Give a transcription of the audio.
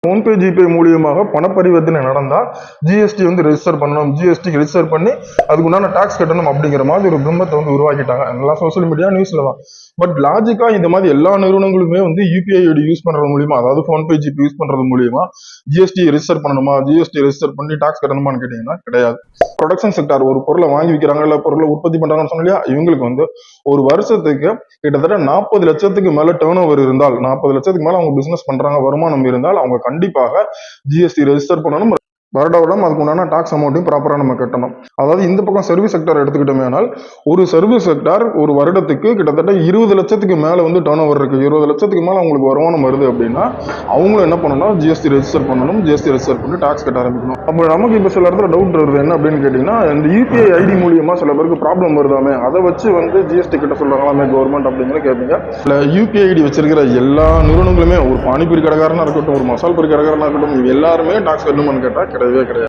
PhonePe GPay மூலியமாக பணப்பரிவர்த்தனை நடந்தால் ஜிஎஸ்டி வந்து ரெஜிஸ்டர் பண்ணணும், ஜிஎஸ்டி ரெஜிஸ்டர் பண்ணி அதுக்கு உண்டான டாக்ஸ் கட்டணும் அப்படிங்கிற மாதிரி ஒரு பிம்பத்தை வந்து உருவாக்கிட்டாங்க. எல்லாம் சோசியல் மீடியா நியூஸ்ல தான். பட் லாஜிக்கா இந்த மாதிரி எல்லா நிறுவனங்களுமே வந்து யூபிஐ ஐடி யூஸ் பண்றது மூலியமா, அதாவது ஃபோன்பே ஜிபே யூஸ் பண்றது மூலியமா ஜிஎஸ்டி ரெஜிஸ்டர் பண்ணணுமா, ஜிஎஸ்டி ரெஜிஸ்டர் பண்ணி டாக்ஸ் கட்டணுமான்னு கேட்டீங்கன்னா கிடையாது. ப்ரொடக்ஷன் செக்டார் ஒரு பொருளை வாங்கி விற்கிறாங்க, இல்ல பொருளை உற்பத்தி பண்றாங்கன்னு சொன்னா இவங்களுக்கு வந்து ஒரு வருஷத்துக்கு கிட்டத்தட்ட 40 லட்சத்துக்கு மேல டேர்ன் ஓவர் இருந்தால், 40 லட்சத்துக்கு மேல அவங்க பிசினஸ் பண்றாங்க, வருமானம் இருந்தால் அவங்க கண்டிப்பாக ஜிஎஸ்டி ரெஜிஸ்டர் பண்ணணும். வருடம் அதுக்கு உண்டான டாக்ஸ் அமௌண்ட்டையும் ப்ராப்பரா நம்ம கட்டணும். அதாவது இந்த பக்கம் சர்வீஸ் செக்டார் எடுத்துக்கிட்டோமே, ஆனால் ஒரு சர்வீஸ் செக்டார் ஒரு வருடத்துக்கு கிட்டத்தட்ட 20 லட்சத்துக்கு மேல வந்து டேர்ன் ஓவர் இருக்கு, 20 லட்சத்துக்கு மேல அவங்களுக்கு வருமானம் வருது அப்படின்னா அவங்களும் என்ன பண்ணணும், ஜிஎஸ்டி ரெஜிஸ்டர் பண்ணணும். ஜிஎஸ்டி ரெஜிஸ்டர் பண்ணி டாக்ஸ் கட்ட ஆரம்பிக்கணும். அப்போ நமக்கு இப்ப சில இடத்துல டவுட் வருது, என்ன அப்படின்னு கேட்டீங்கன்னா, இந்த யூபிஐ ஐடி மூலியமா சில பேருக்கு ப்ராப்ளம் வருதாமே, அதை வச்சு வந்து ஜிஎஸ்டி கிட்ட சொல்றாங்களாமே கவர்மெண்ட் அப்படிங்கிற கேட்பீங்க. இல்ல யூபிஐ ஐடி வச்சிருக்கிற எல்லா நிறுவனங்களுமே, ஒரு பானிபூரி கடைக்காரனா இருக்கட்டும், ஒரு மசால் பூரி கடைக்காரனா இருக்கட்டும், எல்லாருமே டாக்ஸ் கட்டணும்னு கேட்டா கிடையவே கிடையாது.